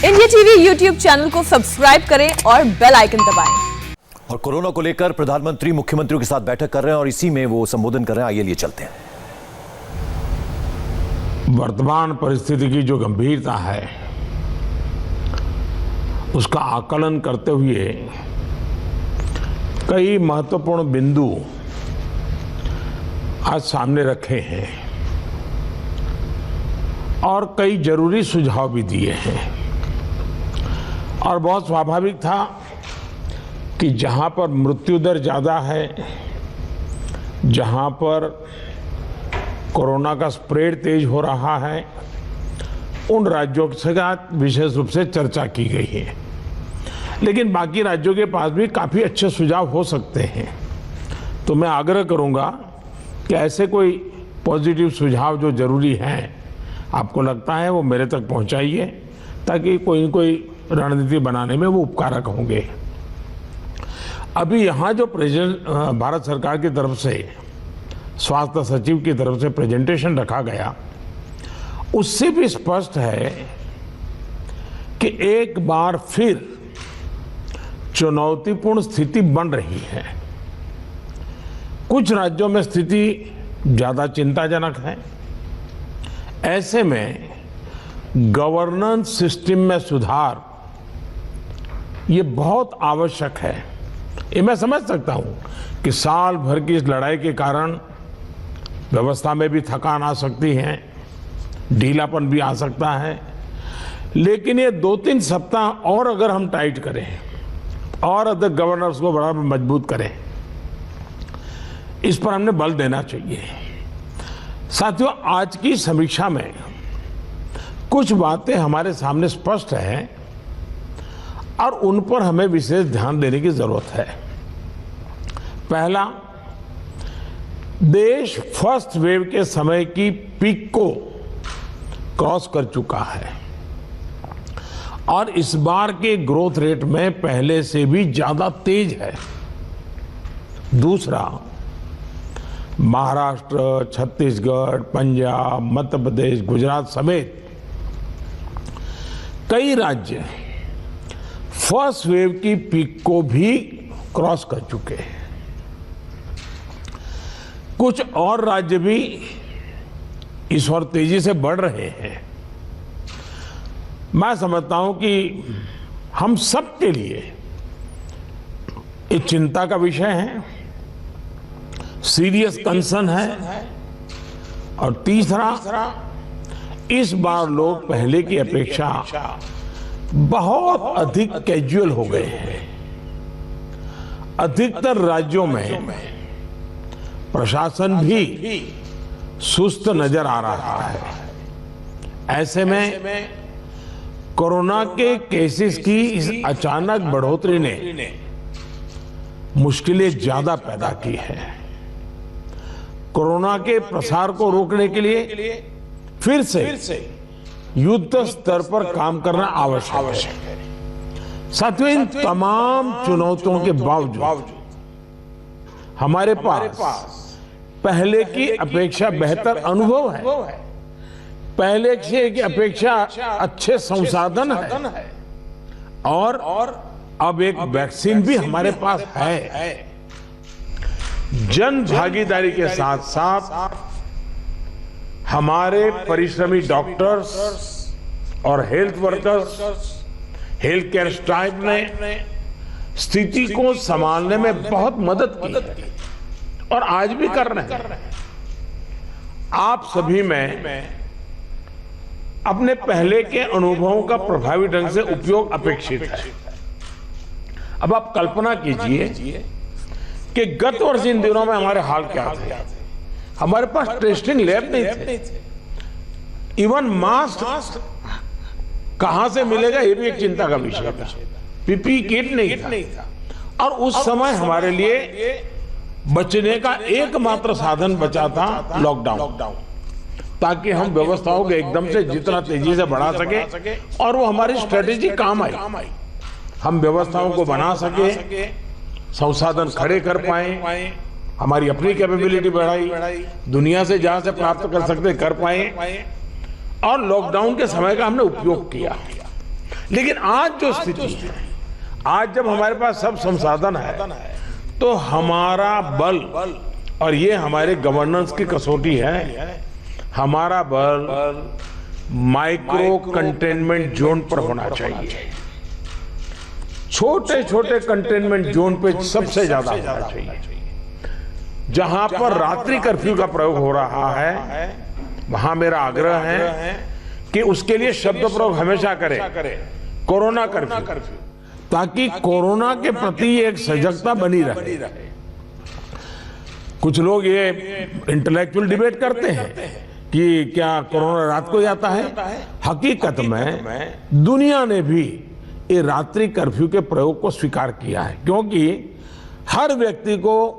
India TV YouTube channel को subscribe करें और बेल आइकन दबाएं। और कोरोना को लेकर प्रधानमंत्री मुख्यमंत्रियों के साथ बैठक कर रहे हैं और इसी में वो संबोधन कर रहे हैं। आइए लिए चलते हैं। वर्तमान परिस्थिति की जो गंभीरता है उसका आकलन करते हुए कई महत्वपूर्ण बिंदु आज सामने रखे हैं और कई जरूरी सुझाव भी दिए हैं। और बहुत स्वाभाविक था कि जहां पर मृत्यु दर ज़्यादा है, जहां पर कोरोना का स्प्रेड तेज हो रहा है, उन राज्यों के साथ विशेष रूप से चर्चा की गई है। लेकिन बाकी राज्यों के पास भी काफ़ी अच्छे सुझाव हो सकते हैं। तो मैं आग्रह करूंगा कि ऐसे कोई पॉजिटिव सुझाव जो जरूरी हैं, आपको लगता है वो मेरे तक पहुंचाइए, ताकि कोई न कोई रणनीति बनाने में वो उपकारक होंगे। अभी यहाँ जो भारत सरकार की तरफ से स्वास्थ्य सचिव की तरफ से प्रेजेंटेशन रखा गया, उससे भी स्पष्ट है कि एक बार फिर चुनौतीपूर्ण स्थिति बन रही है। कुछ राज्यों में स्थिति ज्यादा चिंताजनक है। ऐसे में गवर्नेंस सिस्टम में सुधार ये बहुत आवश्यक है। ये मैं समझ सकता हूं कि साल भर की इस लड़ाई के कारण व्यवस्था में भी थकान आ सकती है, ढीलापन भी आ सकता है। लेकिन ये 2-3 सप्ताह और अगर हम टाइट करें और अदर गवर्नर्स को बड़ा मजबूत करें, इस पर हमने बल देना चाहिए। साथियों, आज की समीक्षा में कुछ बातें हमारे सामने स्पष्ट हैं और उन पर हमें विशेष ध्यान देने की जरूरत है। पहला, देश फर्स्ट वेव के समय की पीक को क्रॉस कर चुका है और इस बार के ग्रोथ रेट में पहले से भी ज्यादा तेज है। दूसरा, महाराष्ट्र, छत्तीसगढ़, पंजाब, मध्य प्रदेश, गुजरात समेत कई राज्य फर्स्ट वेव की पीक को भी क्रॉस कर चुके हैं। कुछ और राज्य भी इस ओर तेजी से बढ़ रहे हैं। मैं समझता हूं कि हम सब के लिए एक चिंता का विषय है, सीरियस कंसर्न है। और तीसरा, इस बार लोग पहले की अपेक्षा बहुत अधिक कैजुअल हो गए हैं। अधिकतर राज्यों में प्रशासन भी सुस्त नजर आ रहा है। ऐसे में कोरोना के केसेस की इस अचानक बढ़ोतरी ने मुश्किलें ज्यादा पैदा की है। कोरोना के प्रसार को रोकने के लिए फिर से युद्ध स्तर पर काम करना आवश्यक है। साथियों, इन तमाम चुनौतियों के बावजूद हमारे पास पहले की अपेक्षा बेहतर अनुभव है, पहले की अपेक्षा अच्छे संसाधन है और अब एक वैक्सीन भी हमारे पास है। जन भागीदारी के साथ साथ हमारे परिश्रमी डॉक्टर्स और health workers, health care staff ने स्थिति को संभालने में बहुत मदद की है और आज भी कर रहे हैं। आप सभी में अपने पहले के अनुभवों का प्रभावी ढंग से उपयोग अपेक्षित है। अब आप कल्पना कीजिए कि गत वर्ष इन दिनों में हमारे हाल क्या थे। हमारे पास टेस्टिंग लैब नहीं थे, इवन मास्क कहां से मिलेगा ये भी एक चिंता का विषय था। पीपी किट नहीं था और उस समय हमारे लिए बचने का एकमात्र साधन बचा था लॉकडाउन, ताकि हम व्यवस्थाओं को एकदम से जितना तेजी से बढ़ा सके और वो हमारी स्ट्रेटेजी काम आई। हम व्यवस्थाओं को बना सके, संसाधन खड़े कर पाए, हमारी अपनी कैपेबिलिटी बढ़ाई, दुनिया से जहां से प्राप्त कर सकते कर पाए और लॉकडाउन के समय का हमने उपयोग किया। लेकिन आज जो स्थिति है, आज जब हमारे पास सब संसाधन है, तो हमारा बल, और ये हमारे गवर्नेंस की कसौटी है, हमारा बल माइक्रो कंटेनमेंट जोन पर होना चाहिए। छोटे छोटे कंटेनमेंट जोन पे सबसे ज्यादा होना चाहिए। जहां पर रात्रि कर्फ्यू का प्रयोग हो रहा है, वहां मेरा आग्रह है कि उसके लिए शब्द प्रयोग हमेशा करें, कोरोना कर्फ्यू, ताकि कोरोना के प्रति एक सजगता बनी रहे। कुछ लोग ये इंटेलेक्चुअल डिबेट करते हैं कि क्या कोरोना रात को जाता है। हकीकत में दुनिया ने भी ये रात्रि कर्फ्यू के प्रयोग को स्वीकार किया है, क्योंकि हर व्यक्ति को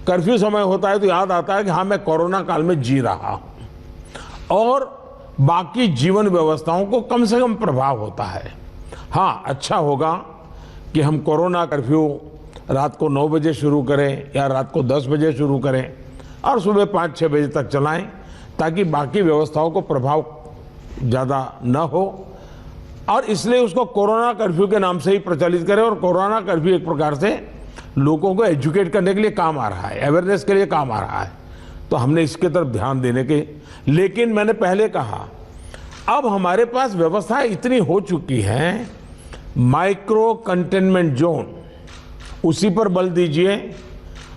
कर्फ्यू समय होता है तो याद आता है कि हाँ, मैं कोरोना काल में जी रहा हूं, और बाकी जीवन व्यवस्थाओं को कम से कम प्रभाव होता है। हाँ, अच्छा होगा कि हम कोरोना कर्फ्यू रात को 9 बजे शुरू करें या रात को 10 बजे शुरू करें और सुबह 5-6 बजे तक चलाएं, ताकि बाकी व्यवस्थाओं को प्रभाव ज़्यादा न हो। और इसलिए उसको कोरोना कर्फ्यू के नाम से ही प्रचलित करें। और कोरोना कर्फ्यू एक प्रकार से लोगों को एजुकेट करने के लिए काम आ रहा है, अवेयरनेस के लिए काम आ रहा है, तो हमने इसके तरफ ध्यान देने के। लेकिन मैंने पहले कहा, अब हमारे पास व्यवस्था इतनी हो चुकी है, माइक्रो कंटेनमेंट जोन, उसी पर बल दीजिए,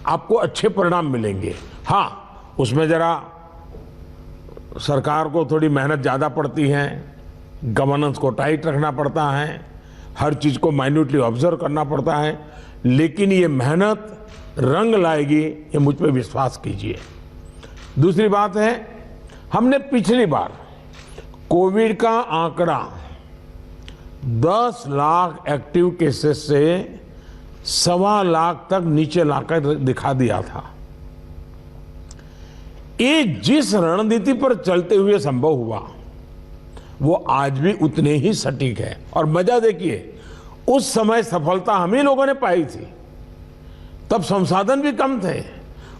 आपको अच्छे परिणाम मिलेंगे। हाँ, उसमें जरा सरकार को थोड़ी मेहनत ज़्यादा पड़ती है, गवर्नेंस को टाइट रखना पड़ता है, हर चीज़ को माइन्यूटली ऑब्जर्व करना पड़ता है, लेकिन ये मेहनत रंग लाएगी, ये मुझ पे विश्वास कीजिए। दूसरी बात है, हमने पिछली बार कोविड का आंकड़ा 10 लाख एक्टिव केसेस से 1.25 लाख तक नीचे लाकर दिखा दिया था। ये जिस रणनीति पर चलते हुए संभव हुआ, वो आज भी उतने ही सटीक है। और मजा देखिए, उस समय सफलता हम ही लोगों ने पाई थी, तब संसाधन भी कम थे।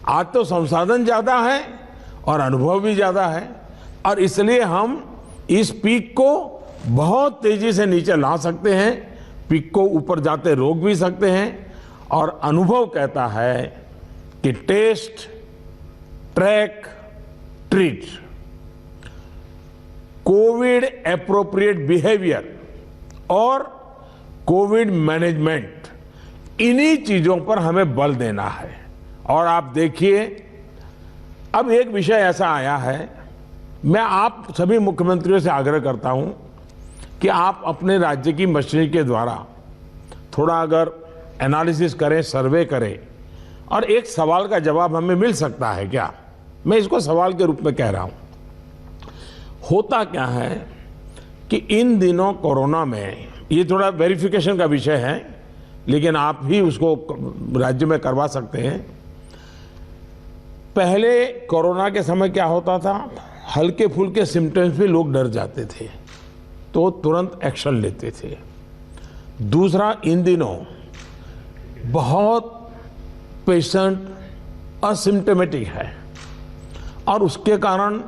आज तो संसाधन ज्यादा है और अनुभव भी ज्यादा है, और इसलिए हम इस पीक को बहुत तेजी से नीचे ला सकते हैं, पीक को ऊपर जाते रोक भी सकते हैं। और अनुभव कहता है कि test, track, treat, COVID appropriate behaviour और कोविड मैनेजमेंट, इन्हीं चीजों पर हमें बल देना है। और आप देखिए, अब एक विषय ऐसा आया है, मैं आप सभी मुख्यमंत्रियों से आग्रह करता हूं कि आप अपने राज्य की मशीनरी के द्वारा थोड़ा अगर एनालिसिस करें, सर्वे करें, और एक सवाल का जवाब हमें मिल सकता है क्या, मैं इसको सवाल के रूप में कह रहा हूं। होता क्या है कि इन दिनों कोरोना में, ये थोड़ा वेरिफिकेशन का विषय है, लेकिन आप ही उसको राज्य में करवा सकते हैं। पहले कोरोना के समय क्या होता था, हल्के फुल्के सिम्टम्स भी लोग डर जाते थे, तो तुरंत एक्शन लेते थे। दूसरा, इन दिनों बहुत पेशेंट असिम्टोमेटिक है, और उसके कारण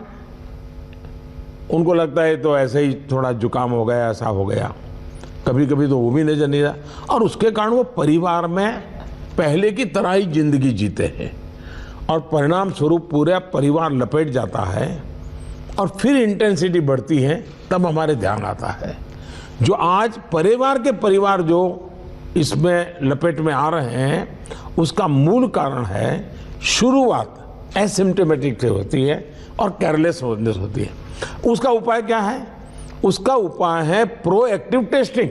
उनको लगता है तो ऐसे ही थोड़ा जुकाम हो गया, ऐसा हो गया, कभी कभी तो वो भी नजर नहीं रहा, और उसके कारण वो परिवार में पहले की तरह ही जिंदगी जीते हैं, और परिणाम स्वरूप पूरा परिवार लपेट जाता है, और फिर इंटेंसिटी बढ़ती है, तब हमारे ध्यान आता है। जो आज परिवार जो इसमें लपेट में आ रहे हैं, उसका मूल कारण है शुरुआत एसिम्टोमेटिक से होती है और केयरलेस होती है। उसका उपाय क्या है? उसका उपाय है प्रोएक्टिव टेस्टिंग।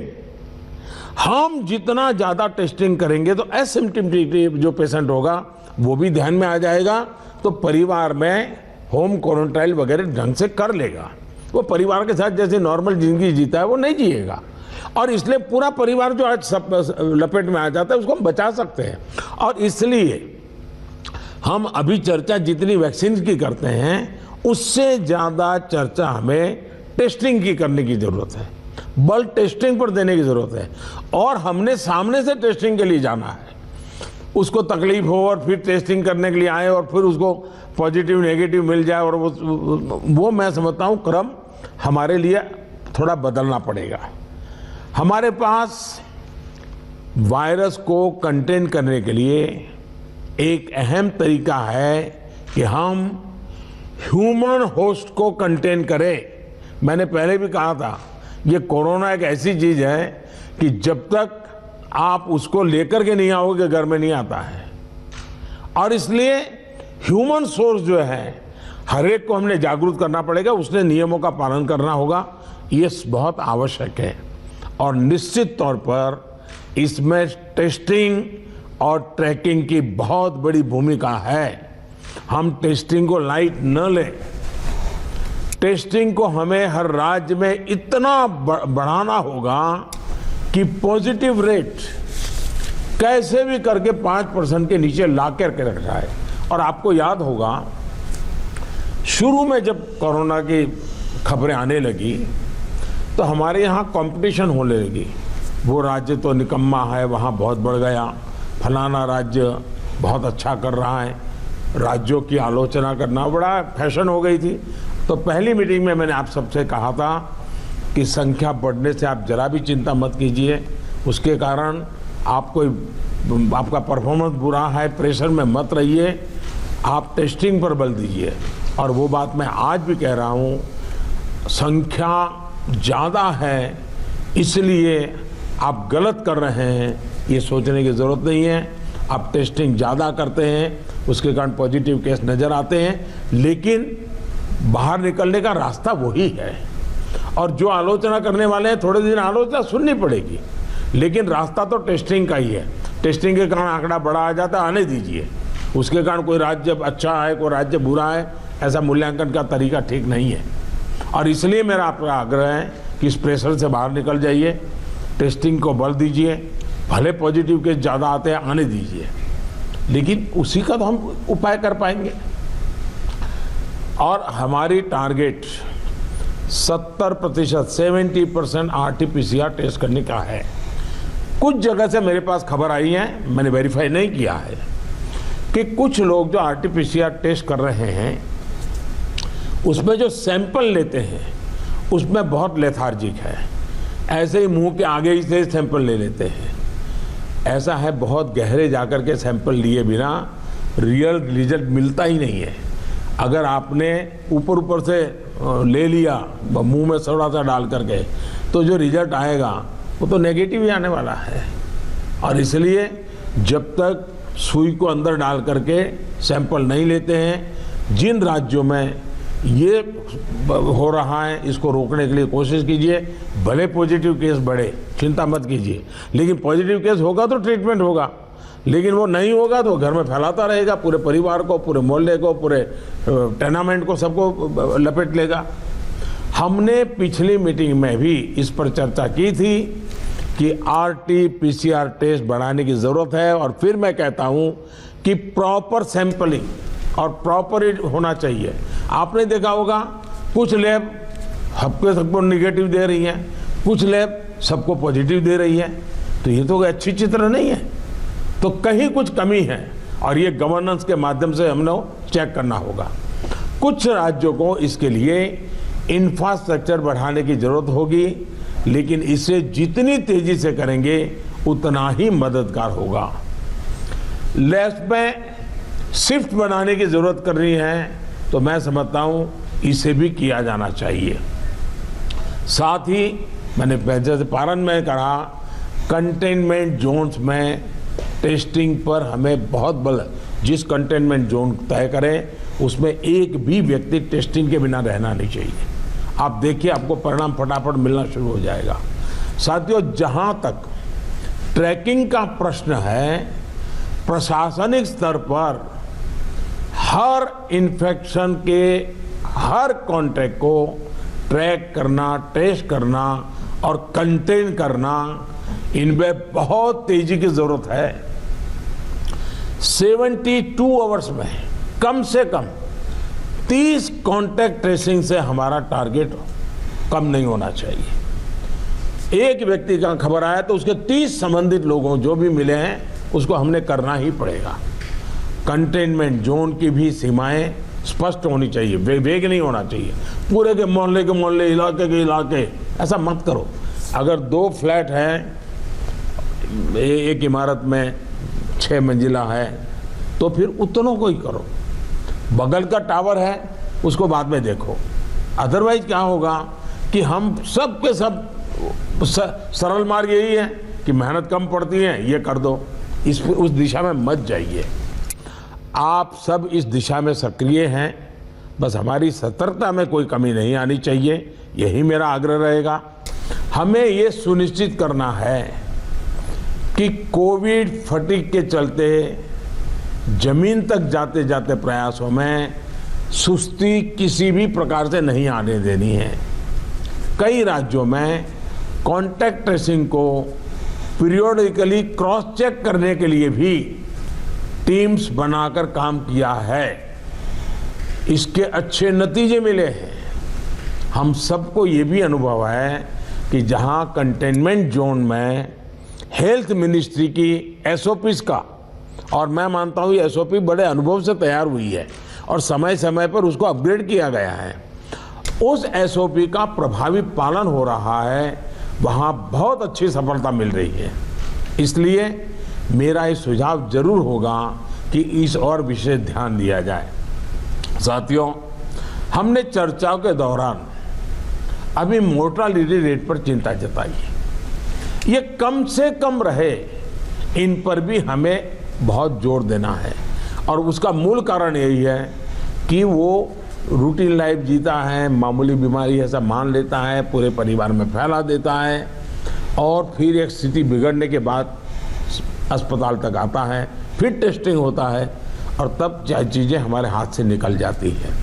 हम जितना ज्यादा टेस्टिंग करेंगे तो एसिम्टोमेटिक जो पेशेंट होगा वो भी ध्यान में आ जाएगा, तो परिवार में होम क्वारंटाइन वगैरह ढंग से कर लेगा। वो परिवार के साथ जैसे नॉर्मल जिंदगी जीता है वो नहीं जिएगा, और इसलिए पूरा परिवार जो आज सब लपेट में आ जाता है उसको हम बचा सकते हैं। और इसलिए हम अभी चर्चा जितनी वैक्सीन की करते हैं, उससे ज्यादा चर्चा हमें टेस्टिंग की करने की जरूरत है, बल टेस्टिंग पर देने की जरूरत है। और हमने सामने से टेस्टिंग के लिए जाना है, उसको तकलीफ हो और फिर टेस्टिंग करने के लिए आए और फिर उसको पॉजिटिव नेगेटिव मिल जाए, और वो मैं समझता हूँ क्रम हमारे लिए थोड़ा बदलना पड़ेगा। हमारे पास वायरस को कंटेन करने के लिए एक अहम तरीका है कि हम ह्यूमन होस्ट को कंटेन करें। मैंने पहले भी कहा था, ये कोरोना एक ऐसी चीज है कि जब तक आप उसको लेकर के नहीं आओगे घर में नहीं आता है। और इसलिए ह्यूमन सोर्स जो है हर एक को हमने जागरूक करना पड़ेगा, उसने नियमों का पालन करना होगा, ये बहुत आवश्यक है। और निश्चित तौर पर इसमें टेस्टिंग और ट्रैकिंग की बहुत बड़ी भूमिका है। हम टेस्टिंग को लाइट न लें। टेस्टिंग को हमें हर राज्य में इतना बढ़ाना होगा कि पॉजिटिव रेट कैसे भी करके 5% के नीचे ला करके रख जाए। और आपको याद होगा, शुरू में जब कोरोना की खबरें आने लगी तो हमारे यहाँ कंपटीशन होने लगी। वो राज्य तो निकम्मा है, वहाँ बहुत बढ़ गया, फलाना राज्य बहुत अच्छा कर रहा है, राज्यों की आलोचना करना बड़ा फैशन हो गई थी। तो पहली मीटिंग में मैंने आप सबसे कहा था कि संख्या बढ़ने से आप जरा भी चिंता मत कीजिए, उसके कारण आपका परफॉर्मेंस बुरा है, प्रेशर में मत रहिए, आप टेस्टिंग पर बल दीजिए। और वो बात मैं आज भी कह रहा हूँ, संख्या ज़्यादा है इसलिए आप गलत कर रहे हैं, ये सोचने की ज़रूरत नहीं है। आप टेस्टिंग ज़्यादा करते हैं, उसके कारण पॉजिटिव केस नज़र आते हैं, लेकिन बाहर निकलने का रास्ता वही है। और जो आलोचना करने वाले हैं, थोड़े दिन आलोचना सुननी पड़ेगी, लेकिन रास्ता तो टेस्टिंग का ही है। टेस्टिंग के कारण आंकड़ा बड़ा आ जाता है, आने दीजिए। उसके कारण कोई राज्य अच्छा है, कोई राज्य बुरा है, ऐसा मूल्यांकन का तरीका ठीक नहीं है। और इसलिए मेरा आपका आग्रह है कि इस प्रेशर से बाहर निकल जाइए, टेस्टिंग को बल दीजिए। भले पॉजिटिव केस ज़्यादा आते हैं, आने दीजिए, लेकिन उसी का तो हम उपाय कर पाएंगे। और हमारी टारगेट 70% 70% RT-PCR टेस्ट करने का है। कुछ जगह से मेरे पास खबर आई है, मैंने वेरीफाई नहीं किया है, कि कुछ लोग जो RT-PCR टेस्ट कर रहे हैं उसमें जो सैंपल लेते हैं उसमें बहुत लेथार्जिक है, ऐसे ही मुंह के आगे ही से सैंपल ले लेते हैं। ऐसा है, बहुत गहरे जाकर के सैंपल लिए बिना रियल रिजल्ट मिलता ही नहीं है। अगर आपने ऊपर से ले लिया मुंह में थोड़ा सा डाल करके, तो जो रिजल्ट आएगा वो तो नेगेटिव ही आने वाला है। और इसलिए जब तक सुई को अंदर डाल करके सैंपल नहीं लेते हैं, जिन राज्यों में ये हो रहा है इसको रोकने के लिए कोशिश कीजिए। भले पॉजिटिव केस बढ़े, चिंता मत कीजिए, लेकिन पॉजिटिव केस होगा तो ट्रीटमेंट होगा, लेकिन वो नहीं होगा तो घर में फैलाता रहेगा, पूरे परिवार को, पूरे मोहल्ले को, पूरे टेनामेंट को, सबको लपेट लेगा। हमने पिछली मीटिंग में भी इस पर चर्चा की थी कि RT-PCR टेस्ट बढ़ाने की ज़रूरत है। और फिर मैं कहता हूँ कि प्रॉपर सैंपलिंग और प्रॉपर होना चाहिए। आपने देखा होगा, कुछ लैब सबको निगेटिव दे रही है, कुछ लैब सबको पॉजिटिव दे रही है, तो ये तो अच्छी चित्र नहीं है, तो कहीं कुछ कमी है। और ये गवर्नेंस के माध्यम से हमने चेक करना होगा। कुछ राज्यों को इसके लिए इंफ्रास्ट्रक्चर बढ़ाने की जरूरत होगी, लेकिन इसे जितनी तेजी से करेंगे उतना ही मददगार होगा। लैब में शिफ्ट बनाने की जरूरत करनी है, तो मैं समझता हूं इसे भी किया जाना चाहिए। साथ ही मैंने जैसे पारण में कहा, कंटेनमेंट जोन्स में टेस्टिंग पर हमें बहुत बल, जिस कंटेनमेंट जोन तय करें उसमें एक भी व्यक्ति टेस्टिंग के बिना रहना नहीं चाहिए। आप देखिए, आपको परिणाम फटाफट मिलना शुरू हो जाएगा। साथियों, जहां तक ट्रैकिंग का प्रश्न है, प्रशासनिक स्तर पर हर इन्फेक्शन के हर कॉन्टैक्ट को ट्रैक करना, टेस्ट करना और कंटेन करना, इनमें बहुत तेजी की जरूरत है। 72 आवर्स में कम से कम 30 कॉन्टैक्ट ट्रेसिंग से हमारा टारगेट कम नहीं होना चाहिए। एक व्यक्ति का खबर आया तो उसके 30 संबंधित लोगों जो भी मिले हैं उसको हमने करना ही पड़ेगा। कंटेनमेंट जोन की भी सीमाएं स्पष्ट होनी चाहिए, वेग नहीं होना चाहिए। पूरे के मोहल्ले इलाके के इलाके ऐसा मत करो। अगर 2 फ्लैट हैं, एक इमारत में 6 मंजिला है, तो फिर उतनों को ही करो। बगल का टावर है, उसको बाद में देखो। अदरवाइज क्या होगा कि हम सब के सब सरल मार्ग यही है कि मेहनत कम पड़ती है, ये कर दो, उस दिशा में मत जाइए। आप सब इस दिशा में सक्रिय हैं, बस हमारी सतर्कता में कोई कमी नहीं आनी चाहिए, यही मेरा आग्रह रहेगा। हमें ये सुनिश्चित करना है कि कोविड फटीग के चलते जमीन तक जाते जाते प्रयासों में सुस्ती किसी भी प्रकार से नहीं आने देनी है। कई राज्यों में कॉन्टैक्ट ट्रेसिंग को पीरियोडिकली क्रॉस चेक करने के लिए भी टीम्स बनाकर काम किया है। इसके अच्छे नतीजे मिले हैं। हम सबको ये भी अनुभव है कि जहां कंटेनमेंट जोन में हेल्थ मिनिस्ट्री की एसओपीज का, और मैं मानता हूं ये एसओपी बड़े अनुभव से तैयार हुई है और समय समय पर उसको अपग्रेड किया गया है, उस एसओपी का प्रभावी पालन हो रहा है, वहां बहुत अच्छी सफलता मिल रही है। इसलिए मेरा ये सुझाव जरूर होगा कि इस और विशेष ध्यान दिया जाए। साथियों, हमने चर्चाओं के दौरान अभी मोर्टालिटी रेट पर चिंता जताई, ये कम से कम रहे, इन पर भी हमें बहुत जोर देना है। और उसका मूल कारण यही है कि वो रूटीन लाइफ जीता है, मामूली बीमारी ऐसा मान लेता है, पूरे परिवार में फैला देता है और फिर एक स्थिति बिगड़ने के बाद अस्पताल तक आता है, फिर टेस्टिंग होता है और तब चीज़ें हमारे हाथ से निकल जाती हैं।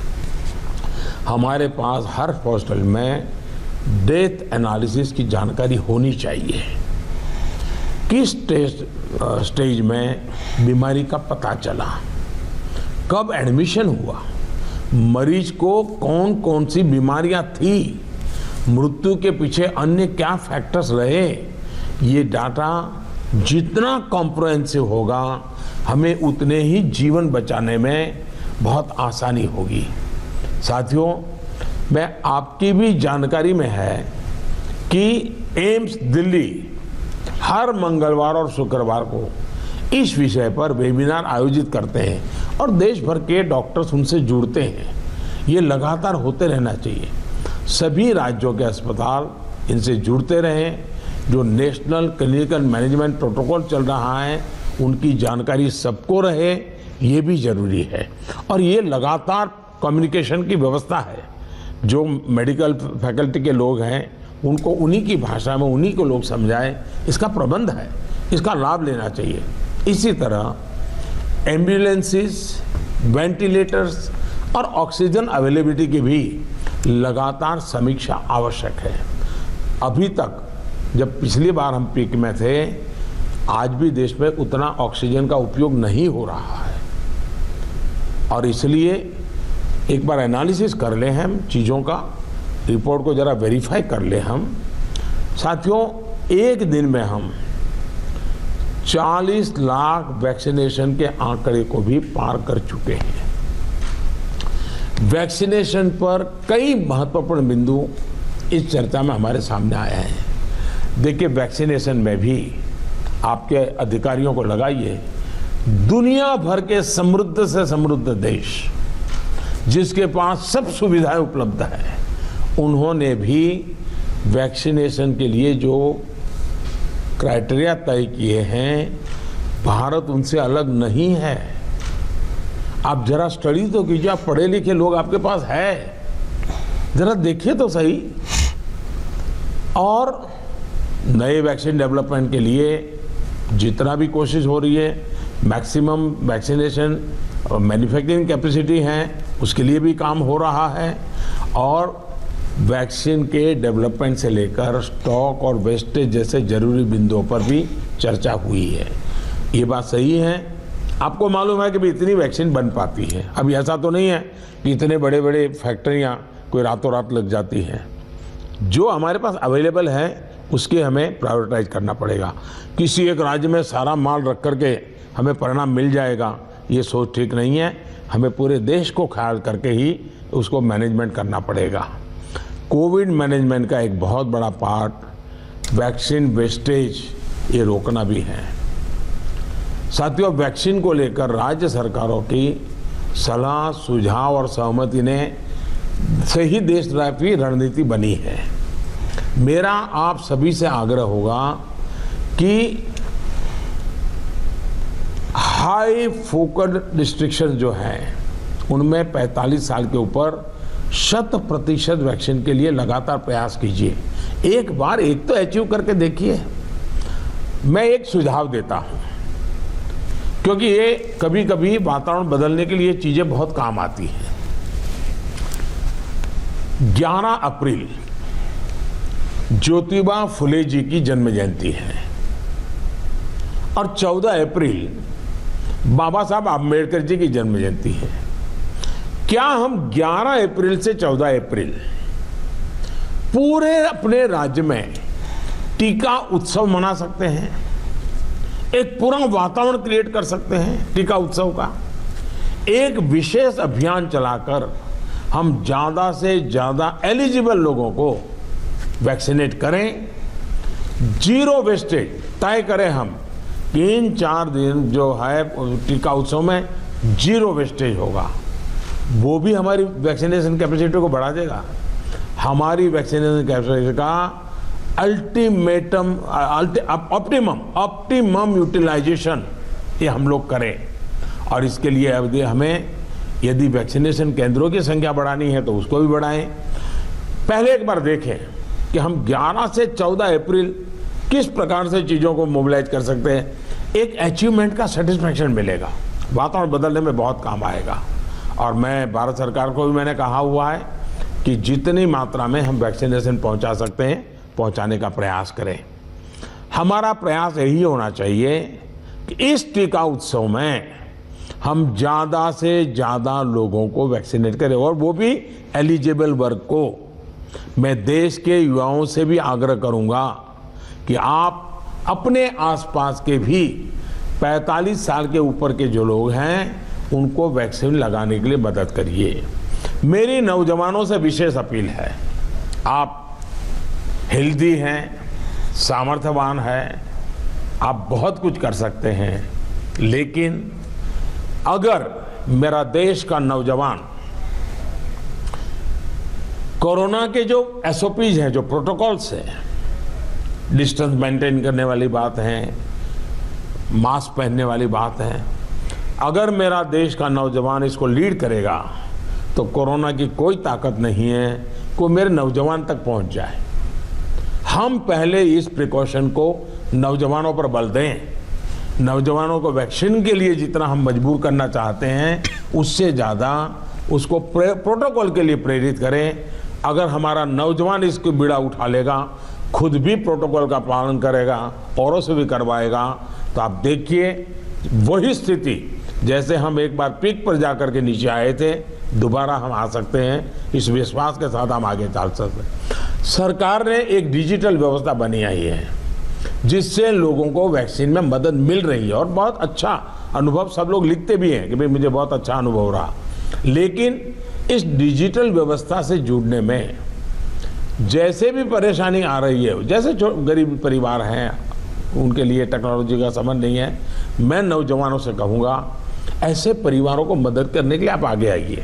हमारे पास हर हॉस्पिटल में डेथ एनालिसिस की जानकारी होनी चाहिए। किस स्टेज में बीमारी का पता चला, कब एडमिशन हुआ, मरीज को कौन कौन सी बीमारियां थी, मृत्यु के पीछे अन्य क्या फैक्टर्स रहे, ये डाटा जितना कॉम्प्रिहेंसिव होगा हमें उतने ही जीवन बचाने में बहुत आसानी होगी। साथियों, मैं आपकी भी जानकारी में है कि एम्स दिल्ली हर मंगलवार और शुक्रवार को इस विषय पर वेबिनार आयोजित करते हैं और देश भर के डॉक्टर्स उनसे जुड़ते हैं। ये लगातार होते रहना चाहिए। सभी राज्यों के अस्पताल इनसे जुड़ते रहें। जो नेशनल क्लिनिकल मैनेजमेंट प्रोटोकॉल चल रहा है उनकी जानकारी सबको रहे, ये भी जरूरी है। और ये लगातार कम्युनिकेशन की व्यवस्था है। जो मेडिकल फैकल्टी के लोग हैं उनको उन्हीं की भाषा में उन्हीं को लोग समझाएं, इसका प्रबंध है, इसका लाभ लेना चाहिए। इसी तरह एम्बुलेंसेस, वेंटिलेटर्स और ऑक्सीजन अवेलेबिलिटी की भी लगातार समीक्षा आवश्यक है। अभी तक जब पिछली बार हम पीक में थे, आज भी देश में उतना ऑक्सीजन का उपयोग नहीं हो रहा है और इसलिए एक बार एनालिसिस कर लें हम चीज़ों का, रिपोर्ट को जरा वेरीफाई कर लें हम। साथियों, एक दिन में हम 40 लाख वैक्सीनेशन के आंकड़े को भी पार कर चुके हैं। वैक्सीनेशन पर कई महत्वपूर्ण बिंदु इस चर्चा में हमारे सामने आए हैं। देखिए, वैक्सीनेशन में भी आपके अधिकारियों को लगाइए, दुनिया भर के समृद्ध से समृद्ध देश जिसके पास सब सुविधाएं उपलब्ध है, उन्होंने भी वैक्सीनेशन के लिए जो क्राइटेरिया तय किए हैं, भारत उनसे अलग नहीं है। आप जरा स्टडी तो कीजिए, आप पढ़े लिखे लोग आपके पास है, जरा देखिए तो सही। और नए वैक्सीन डेवलपमेंट के लिए जितना भी कोशिश हो रही है, मैक्सिमम वैक्सीनेशन और मैन्युफैक्चरिंग कैपेसिटी है, उसके लिए भी काम हो रहा है। और वैक्सीन के डेवलपमेंट से लेकर स्टॉक और वेस्टेज जैसे जरूरी बिंदुओं पर भी चर्चा हुई है। ये बात सही है। आपको मालूम है कि भी इतनी वैक्सीन बन पाती है। अभी ऐसा तो नहीं है कि इतने बड़े बड़े फैक्ट्रियाँ कोई रातों रात लग जाती हैं। जो हमारे पास अवेलेबल है उसके हमें प्रायोरिटाइज करना पड़ेगा। किसी एक राज्य में सारा माल रख करके हमें परिणाम मिल जाएगा, ये सोच ठीक नहीं है। हमें पूरे देश को ख्याल करके ही उसको मैनेजमेंट करना पड़ेगा। कोविड मैनेजमेंट का एक बहुत बड़ा पार्ट वैक्सीन वेस्टेज ये रोकना भी है। साथियों, वैक्सीन को लेकर राज्य सरकारों की सलाह, सुझाव और सहमति ने से ही देशव्यापी रणनीति बनी है। मेरा आप सभी से आग्रह होगा कि हाई फोकस्ड रिस्ट्रिक्शन जो है उनमें 45 साल के ऊपर 100% वैक्सीन के लिए लगातार प्रयास कीजिए। एक बार एक तो अचीव करके देखिए। मैं एक सुझाव देता हूं, क्योंकि ये कभी कभी वातावरण बदलने के लिए चीजें बहुत काम आती हैं। 11 अप्रैल ज्योतिबा फुले जी की जन्म जयंती है और 14 अप्रैल बाबा साहब आम्बेडकर जी की जन्म जयंती है। क्या हम 11 अप्रैल से 14 अप्रैल पूरे अपने राज्य में टीका उत्सव मना सकते हैं? एक पूरा वातावरण क्रिएट कर सकते हैं टीका उत्सव का। एक विशेष अभियान चलाकर हम ज्यादा से ज्यादा एलिजिबल लोगों को वैक्सीनेट करें। जीरो वेस्टेज तय करें हम। 3-4 दिन जो है टीका उत्सव में जीरो वेस्टेज होगा। वो भी हमारी वैक्सीनेशन कैपेसिटी को बढ़ा देगा। हमारी वैक्सीनेशन कैपेसिटी का ऑप्टिमम यूटिलाइजेशन ये हम लोग करें। और इसके लिए अब हमें यदि वैक्सीनेशन केंद्रों की संख्या बढ़ानी है तो उसको भी बढ़ाएं। पहले एक बार देखें कि हम 11 से 14 अप्रैल किस प्रकार से चीज़ों को मोबिलाइज कर सकते हैं। एक अचीवमेंट का सेटिस्फैक्शन मिलेगा, वातावरण बदलने में बहुत काम आएगा। और मैं भारत सरकार को भी मैंने कहा हुआ है कि जितनी मात्रा में हम वैक्सीनेशन पहुंचा सकते हैं पहुंचाने का प्रयास करें। हमारा प्रयास यही होना चाहिए कि इस टीका उत्सव में हम ज़्यादा से ज़्यादा लोगों को वैक्सीनेट करें, और वो भी एलिजिबल वर्ग को। मैं देश के युवाओं से भी आग्रह करूंगा कि आप अपने आसपास के भी 45 साल के ऊपर के जो लोग हैं उनको वैक्सीन लगाने के लिए मदद करिए। मेरी नौजवानों से विशेष अपील है, आप हेल्दी हैं, सामर्थ्यवान हैं, आप बहुत कुछ कर सकते हैं, लेकिन अगर मेरा देश का नौजवान कोरोना के जो एसओपीज हैं, जो प्रोटोकॉल्स हैं, डिस्टेंस मेंटेन करने वाली बात है, मास्क पहनने वाली बात है, अगर मेरा देश का नौजवान इसको लीड करेगा तो कोरोना की कोई ताकत नहीं है कि मेरे नौजवान तक पहुंच जाए। हम पहले इस प्रिकॉशन को नौजवानों पर बल दें। नौजवानों को वैक्सीन के लिए जितना हम मजबूर करना चाहते हैं उससे ज़्यादा उसको प्रोटोकॉल के लिए प्रेरित करें। अगर हमारा नौजवान इसको बीड़ा उठा लेगा, खुद भी प्रोटोकॉल का पालन करेगा, औरों से भी करवाएगा, तो आप देखिए वही स्थिति जैसे हम एक बार पीक पर जाकर के नीचे आए थे, दोबारा हम आ सकते हैं। इस विश्वास के साथ हम आगे चल सकते हैं। सरकार ने एक डिजिटल व्यवस्था बनाई है जिससे लोगों को वैक्सीन में मदद मिल रही है, और बहुत अच्छा अनुभव सब लोग लिखते भी हैं कि भाई मुझे बहुत अच्छा अनुभव रहा। लेकिन इस डिजिटल व्यवस्था से जुड़ने में जैसे भी परेशानी आ रही है, जैसे गरीब परिवार हैं उनके लिए टेक्नोलॉजी का समझ नहीं है, मैं नौजवानों से कहूँगा ऐसे परिवारों को मदद करने के लिए आप आगे आइए।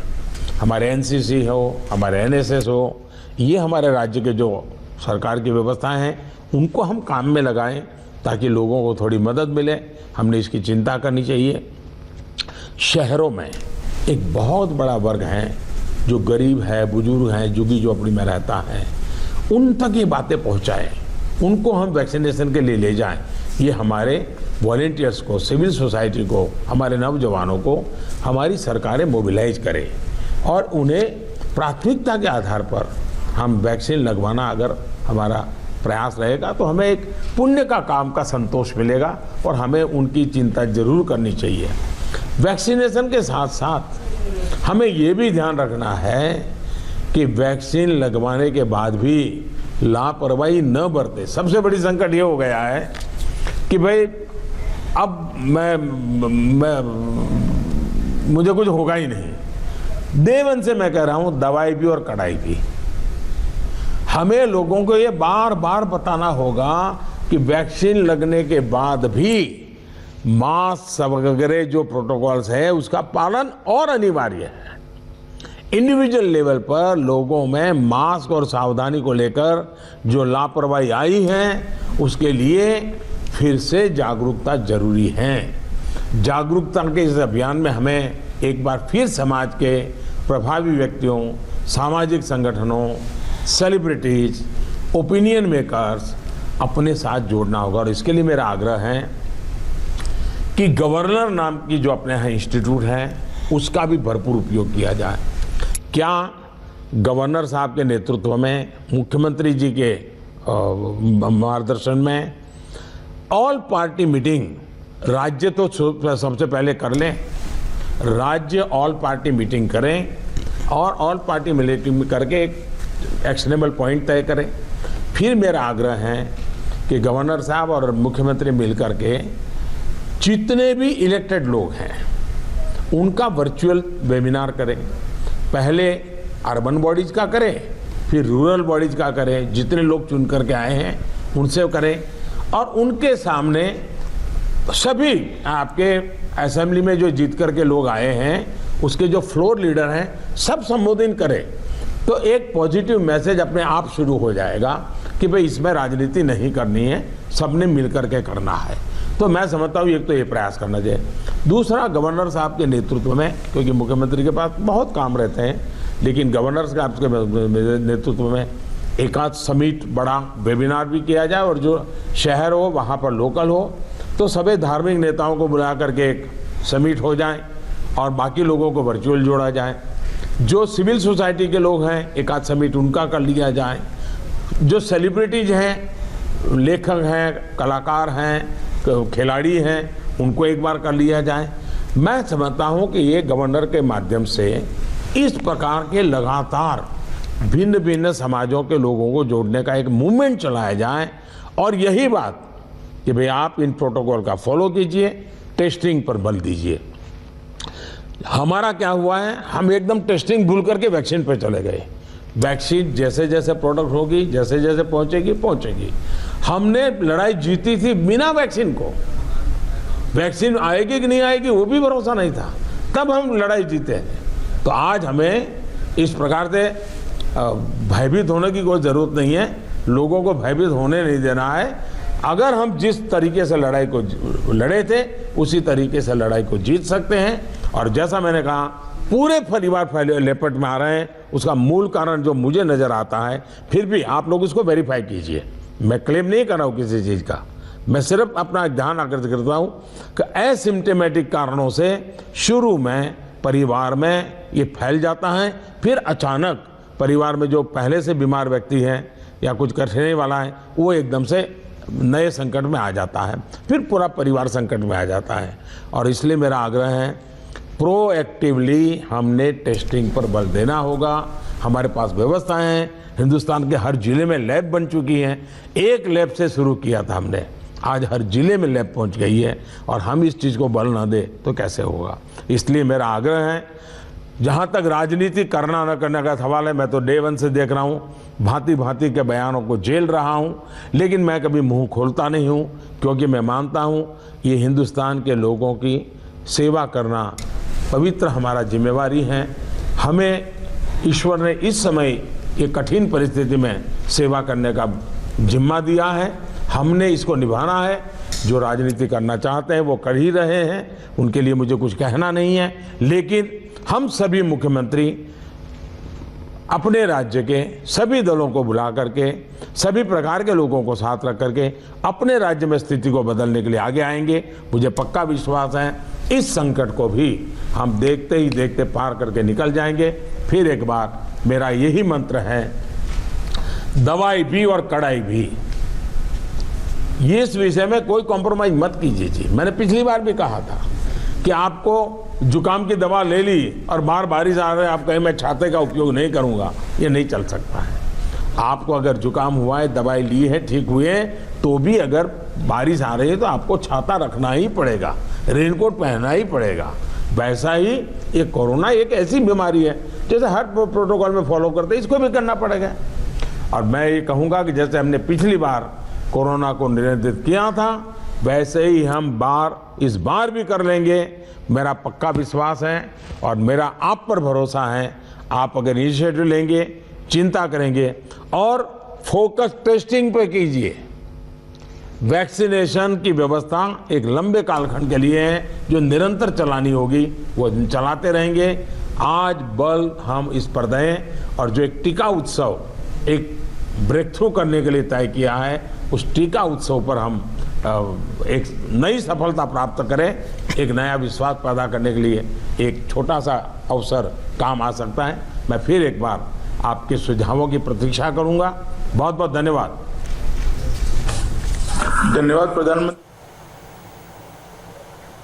हमारे एनसीसी हो, हमारे एनएसएस हो, ये हमारे राज्य के जो सरकार की व्यवस्थाएं हैं उनको हम काम में लगाएं ताकि लोगों को थोड़ी मदद मिले। हमने इसकी चिंता करनी चाहिए। शहरों में एक बहुत बड़ा वर्ग है जो गरीब है, बुजुर्ग हैं, झुग्गी झोपड़ी में रहता है, उन तक ये बातें पहुंचाएं, उनको हम वैक्सीनेशन के लिए ले जाएं। ये हमारे वॉलेंटियर्स को, सिविल सोसाइटी को, हमारे नौजवानों को हमारी सरकारें मोबिलाइज करें और उन्हें प्राथमिकता के आधार पर हम वैक्सीन लगवाना अगर हमारा प्रयास रहेगा तो हमें एक पुण्य का काम का संतोष मिलेगा और हमें उनकी चिंता जरूर करनी चाहिए। वैक्सीनेशन के साथ साथ हमें ये भी ध्यान रखना है कि वैक्सीन लगवाने के बाद भी लापरवाही न बरते। सबसे बड़ी संकट ये हो गया है कि भाई अब मुझे कुछ होगा ही नहीं। देवन से मैं कह रहा हूँ, दवाई भी और कड़ाई भी। हमें लोगों को ये बार बार बताना होगा कि वैक्सीन लगने के बाद भी मास्क वगैरह जो प्रोटोकॉल्स है उसका पालन और अनिवार्य है। इंडिविजुअल लेवल पर लोगों में मास्क और सावधानी को लेकर जो लापरवाही आई है उसके लिए फिर से जागरूकता जरूरी है। जागरूकता के इस अभियान में हमें एक बार फिर समाज के प्रभावी व्यक्तियों, सामाजिक संगठनों, सेलिब्रिटीज, ओपिनियन मेकर्स अपने साथ जोड़ना होगा। और इसके लिए मेरा आग्रह है कि गवर्नर नाम की जो अपने यहाँ इंस्टीट्यूट है उसका भी भरपूर उपयोग किया जाए। क्या गवर्नर साहब के नेतृत्व में, मुख्यमंत्री जी के मार्गदर्शन में ऑल पार्टी मीटिंग, राज्य तो सबसे पहले कर लें, राज्य ऑल पार्टी मीटिंग करें और ऑल पार्टी मीटिंग करके एक एक्शनेबल पॉइंट तय करें। फिर मेरा आग्रह है कि गवर्नर साहब और मुख्यमंत्री मिलकर के जितने भी इलेक्टेड लोग हैं उनका वर्चुअल वेबिनार करें। पहले अर्बन बॉडीज का करें, फिर रूरल बॉडीज का करें, जितने लोग चुन करके आए हैं उनसे करें और उनके सामने सभी आपके असेंबली में जो जीत करके लोग आए हैं उसके जो फ्लोर लीडर हैं सब संबोधित करें। तो एक पॉजिटिव मैसेज अपने आप शुरू हो जाएगा कि भाई इसमें राजनीति नहीं करनी है, सबने मिल करके करना है। तो मैं समझता हूँ एक तो ये प्रयास करना चाहिए। दूसरा, गवर्नर साहब के नेतृत्व में, क्योंकि मुख्यमंत्री के पास बहुत काम रहते हैं, लेकिन गवर्नर साहब के नेतृत्व में एक आध समिट, बड़ा वेबिनार भी किया जाए और जो शहर हो वहाँ पर लोकल हो तो सभी धार्मिक नेताओं को बुला करके एक समिट हो जाए और बाकी लोगों को वर्चुअल जोड़ा जाए। जो सिविल सोसाइटी के लोग हैं एक आध समिट उनका कर लिया जाए। जो सेलिब्रिटीज हैं, लेखक हैं, कलाकार हैं, खिलाड़ी हैं, उनको एक बार कर लिया जाए। मैं समझता हूं कि ये गवर्नर के माध्यम से इस प्रकार के लगातार भिन्न भिन्न समाजों के लोगों को जोड़ने का एक मूवमेंट चलाया जाए। और यही बात कि भाई आप इन प्रोटोकॉल का फॉलो कीजिए, टेस्टिंग पर बल दीजिए। हमारा क्या हुआ है, हम एकदम टेस्टिंग भूल करके वैक्सीन पे चले गए। वैक्सीन जैसे जैसे प्रोडक्ट होगी, जैसे जैसे पहुंचेगी। हमने लड़ाई जीती थी बिना वैक्सीन को। वैक्सीन आएगी कि नहीं आएगी वो भी भरोसा नहीं था, तब हम लड़ाई जीते हैं। तो आज हमें इस प्रकार से भयभीत होने की कोई ज़रूरत नहीं है, लोगों को भयभीत होने नहीं देना है। अगर हम जिस तरीके से लड़ाई को लड़े थे उसी तरीके से लड़ाई को जीत सकते हैं। और जैसा मैंने कहा, पूरे परिवार लेपट में आ रहे हैं, उसका मूल कारण जो मुझे नज़र आता है, फिर भी आप लोग इसको वेरीफाई कीजिए। मैं क्लेम नहीं कर रहा हूँ किसी चीज़ का, मैं सिर्फ अपना ध्यान आकर्षित करता हूँ कि एसिम्प्टोमेटिक कारणों से शुरू में परिवार में ये फैल जाता है, फिर अचानक परिवार में जो पहले से बीमार व्यक्ति हैं या कुछ करने वाला है वो एकदम से नए संकट में आ जाता है, फिर पूरा परिवार संकट में आ जाता है। और इसलिए मेरा आग्रह है, प्रोएक्टिवली हमने टेस्टिंग पर बल देना होगा। हमारे पास व्यवस्थाएं हैं, हिंदुस्तान के हर जिले में लैब बन चुकी हैं। एक लैब से शुरू किया था हमने, आज हर जिले में लैब पहुंच गई है। और हम इस चीज़ को बल ना दे तो कैसे होगा। इसलिए मेरा आग्रह है, जहाँ तक राजनीति करना न करने का सवाल है, मैं तो डे वन से देख रहा हूँ, भांति भांति के बयानों को झेल रहा हूँ, लेकिन मैं कभी मुंह खोलता नहीं हूँ, क्योंकि मैं मानता हूँ ये हिंदुस्तान के लोगों की सेवा करना पवित्र हमारा जिम्मेवारी है। हमें ईश्वर ने इस समय ये कठिन परिस्थिति में सेवा करने का जिम्मा दिया है, हमने इसको निभाना है। जो राजनीति करना चाहते हैं वो कर ही रहे हैं, उनके लिए मुझे कुछ कहना नहीं है। लेकिन हम सभी मुख्यमंत्री अपने राज्य के सभी दलों को बुला करके, सभी प्रकार के लोगों को साथ रख करके अपने राज्य में स्थिति को बदलने के लिए आगे आएंगे। मुझे पक्का विश्वास है इस संकट को भी हम देखते ही देखते पार करके निकल जाएंगे। फिर एक बार मेरा यही मंत्र है, दवाई भी और कड़ाई भी। ये इस विषय में कोई कॉम्प्रोमाइज मत कीजिए जी। मैंने पिछली बार भी कहा था कि आपको जुकाम की दवा ले ली और बार बारिश आ रही है, आप कहें मैं छाते का उपयोग नहीं करूंगा, ये नहीं चल सकता है। आपको अगर जुकाम हुआ है, दवाई ली है, ठीक हुए, तो भी अगर बारिश आ रही है तो आपको छाता रखना ही पड़ेगा, रेनकोट पहनना ही पड़ेगा। वैसा ही ये कोरोना एक ऐसी बीमारी है, जैसे हर प्रोटोकॉल में फॉलो करते हैं, इसको भी करना पड़ेगा। और मैं ये कहूँगा कि जैसे हमने पिछली बार कोरोना को नियंत्रित किया था, वैसे ही हम इस बार भी कर लेंगे। मेरा पक्का विश्वास है और मेरा आप पर भरोसा है। आप अगर इनिशिएटिव लेंगे, चिंता करेंगे और फोकस टेस्टिंग पे कीजिए। वैक्सीनेशन की व्यवस्था एक लंबे कालखंड के लिए है, जो निरंतर चलानी होगी, वो चलाते रहेंगे। आज बल हम इस पर दें और जो एक टीका उत्सव एक ब्रेक थ्रू करने के लिए तय किया है, उस टीका उत्सव पर हम एक नई सफलता प्राप्त करें। एक नया विश्वास पैदा करने के लिए एक छोटा सा अवसर काम आ सकता है। मैं फिर एक बार आपके सुझावों की प्रतीक्षा करूंगा। बहुत बहुत धन्यवाद। धन्यवाद प्रधानमंत्री।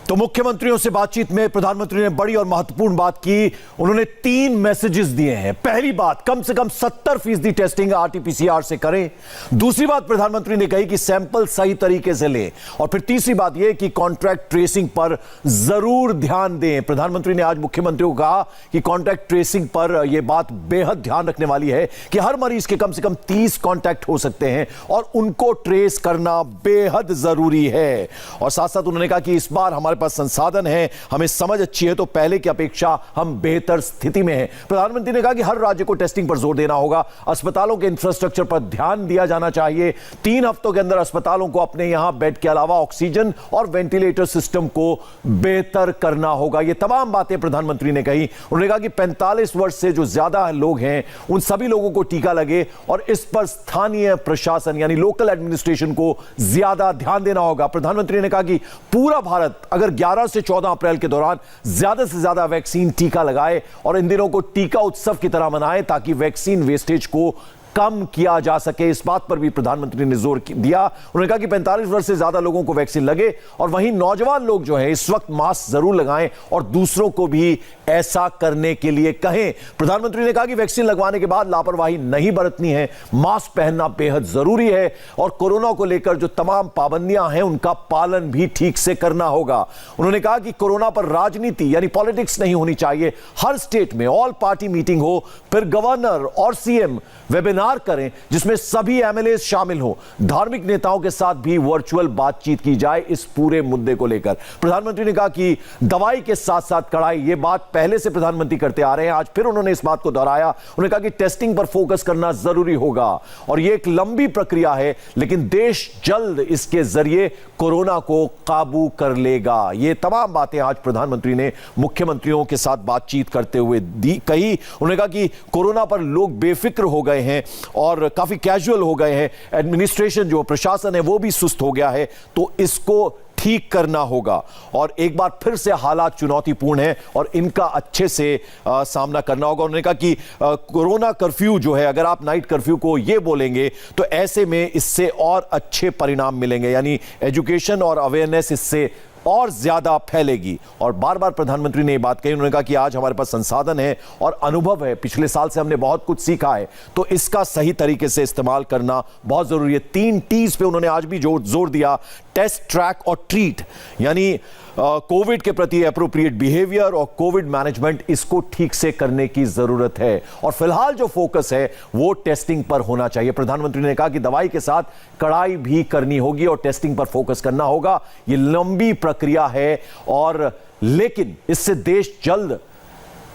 तो मुख्यमंत्रियों से बातचीत में प्रधानमंत्री ने बड़ी और महत्वपूर्ण बात की। उन्होंने 3 मैसेजेस दिए हैं। पहली बात, कम से कम 70% टेस्टिंग आरटीपीसीआर से करें। दूसरी बात प्रधानमंत्री ने कही कि सैंपल सही तरीके से लें। और फिर तीसरी बात यह कि कॉन्ट्रैक्ट ट्रेसिंग पर जरूर ध्यान दें। प्रधानमंत्री ने आज मुख्यमंत्रियों को कहा कि कॉन्ट्रैक्ट ट्रेसिंग पर यह बात बेहद ध्यान रखने वाली है कि हर मरीज के कम से कम 30 कॉन्टैक्ट हो सकते हैं और उनको ट्रेस करना बेहद जरूरी है। और साथ साथ उन्होंने कहा कि इस बार हमारे पास संसाधन है, हमें समझ अच्छी है, तो पहले की अपेक्षा हम बेहतर स्थिति में हैं। प्रधानमंत्री ने कहा कि हर राज्य को टेस्टिंग पर जोर देना होगा। अस्पतालों के इंफ्रास्ट्रक्चर पर ध्यान दिया जाना चाहिए। 3 हफ्तों के अंदर अस्पतालों को अपने यहां बेड के अलावा ऑक्सीजन और वेंटिलेटर सिस्टम को बेहतर करना होगा। ये तमाम बातें प्रधानमंत्री ने कही। उन्होंने कहा कि 45 वर्ष से जो ज्यादा लोग हैं, उन सभी लोगों को टीका लगे और इस पर स्थानीय प्रशासन यानी लोकल एडमिनिस्ट्रेशन को ज्यादा ध्यान देना होगा। प्रधानमंत्री ने कहा कि पूरा भारत अगर 11 से 14 अप्रैल के दौरान ज्यादा से ज्यादा वैक्सीन टीका लगाए और इन दिनों को टीका उत्सव की तरह मनाए ताकि वैक्सीन वेस्टेज को कम किया जा सके। इस बात पर भी प्रधानमंत्री ने जोर दिया। उन्होंने कहा कि 45 वर्ष से ज्यादा लोगों को वैक्सीन लगे और वहीं नौजवान लोग जो हैं इस वक्त मास्क जरूर लगाएं और दूसरों को भी ऐसा करने के लिए कहें। प्रधानमंत्री ने कहा कि वैक्सीन लगवाने के बाद लापरवाही नहीं बरतनी है, मास्क पहनना बेहद जरूरी है और कोरोना को लेकर जो तमाम पाबंदियां हैं उनका पालन भी ठीक से करना होगा। उन्होंने कहा कि कोरोना पर राजनीति यानी पॉलिटिक्स नहीं होनी चाहिए। हर स्टेट में ऑल पार्टी मीटिंग हो, फिर गवर्नर और सीएम वेबिनार करें जिसमें सभी एमएलए शामिल हो। धार्मिक नेताओं के साथ भी वर्चुअल बातचीत की जाए इस पूरे मुद्दे को लेकर। प्रधानमंत्री ने कहा कि दवाई के साथ साथ कड़ाई, ये बात पहले से प्रधानमंत्री करते आ रहे हैं, आज फिर उन्होंने इस बात को दोहराया। उन्होंने कहा कि टेस्टिंग पर फोकस करना जरूरी होगा और यह एक लंबी प्रक्रिया है, लेकिन देश जल्द इसके जरिए कोरोना को काबू कर लेगा। ये तमाम बातें आज प्रधानमंत्री ने मुख्यमंत्रियों के साथ बातचीत करते हुए कही। उन्होंने कहा कि कोरोना पर लोग बेफिक्र हो गए हैं और काफी कैजुअल हो गए हैं। एडमिनिस्ट्रेशन जो प्रशासन है वो भी सुस्त हो गया है, तो इसको ठीक करना होगा। और एक बार फिर से हालात चुनौतीपूर्ण हैं और इनका अच्छे से सामना करना होगा। उन्होंने कहा कि कोरोना कर्फ्यू जो है, अगर आप नाइट कर्फ्यू को ये बोलेंगे तो ऐसे में इससे और अच्छे परिणाम मिलेंगे, यानी एजुकेशन और अवेयरनेस इससे और ज्यादा फैलेगी। और बार बार प्रधानमंत्री ने यह बात कही। उन्होंने कहा कि आज हमारे पास संसाधन है और अनुभव है, पिछले साल से हमने बहुत कुछ सीखा है, तो इसका सही तरीके से इस्तेमाल करना बहुत जरूरी है। 3 T's पे उन्होंने आज भी जोर दिया, टेस्ट, ट्रैक और ट्रीट, यानी कोविड के प्रति एप्रोप्रिएट बिहेवियर और कोविड मैनेजमेंट, इसको ठीक से करने की जरूरत है। और फिलहाल जो फोकस है वो टेस्टिंग पर होना चाहिए। प्रधानमंत्री ने कहा कि दवाई के साथ कड़ाई भी करनी होगी और टेस्टिंग पर फोकस करना होगा। ये लंबी प्रक्रिया है और लेकिन इससे देश जल्द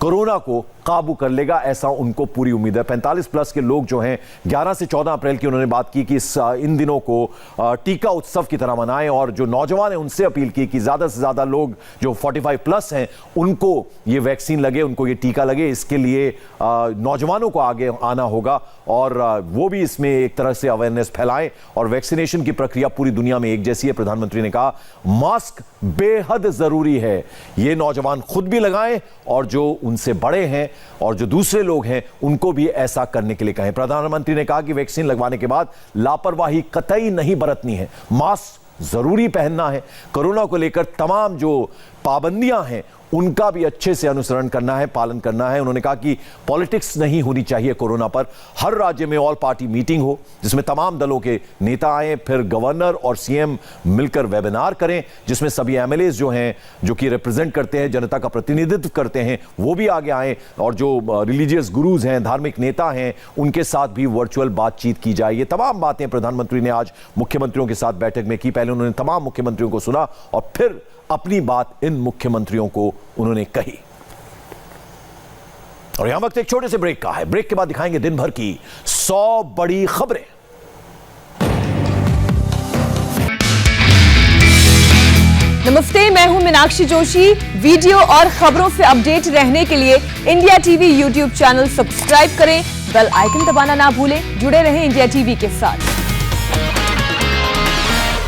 कोरोना को काबू कर लेगा, ऐसा उनको पूरी उम्मीद है। 45 प्लस के लोग जो हैं 11 से 14 अप्रैल की उन्होंने बात की कि इन दिनों को टीका उत्सव की तरह मनाएं और जो नौजवान हैं उनसे अपील की कि ज्यादा से ज्यादा लोग जो 45 प्लस हैं उनको ये वैक्सीन लगे, उनको ये टीका लगे। इसके लिए नौजवानों को आगे आना होगा और वो भी इसमें एक तरह से अवेयरनेस फैलाएं। और वैक्सीनेशन की प्रक्रिया पूरी दुनिया में एक जैसी है। प्रधानमंत्री ने कहा मास्क बेहद जरूरी है, ये नौजवान खुद भी लगाएं और जो उनसे बड़े हैं और जो दूसरे लोग हैं उनको भी ऐसा करने के लिए कहें। प्रधानमंत्री ने कहा कि वैक्सीन लगवाने के बाद लापरवाही कतई नहीं बरतनी है, मास्क जरूरी पहनना है। कोरोना को लेकर तमाम जो पाबंदियां हैं उनका भी अच्छे से अनुसरण करना है, पालन करना है। उन्होंने कहा कि पॉलिटिक्स नहीं होनी चाहिए कोरोना पर। हर राज्य में ऑल पार्टी मीटिंग हो जिसमें तमाम दलों के नेता आए, फिर गवर्नर और सीएम मिलकर वेबिनार करें जिसमें सभी एमएलए जो हैं, जो कि रिप्रेजेंट करते हैं, जनता का प्रतिनिधित्व करते हैं, वो भी आगे आए और जो रिलीजियस गुरुज हैं, धार्मिक नेता हैं, उनके साथ भी वर्चुअल बातचीत की जाए। ये तमाम बातें प्रधानमंत्री ने आज मुख्यमंत्रियों के साथ बैठक में की। पहले उन्होंने तमाम मुख्यमंत्रियों को सुना और फिर अपनी बात इन मुख्यमंत्रियों को उन्होंने कही। और यहां वक्त एक छोटे से ब्रेक का है। ब्रेक के बाद दिखाएंगे दिन भर की 100 बड़ी खबरें। नमस्ते, मैं हूं मीनाक्षी जोशी। वीडियो और खबरों से अपडेट रहने के लिए India TV YouTube channel subscribe करें, बेल आइकन दबाना ना भूलें। जुड़े रहें इंडिया टीवी के साथ।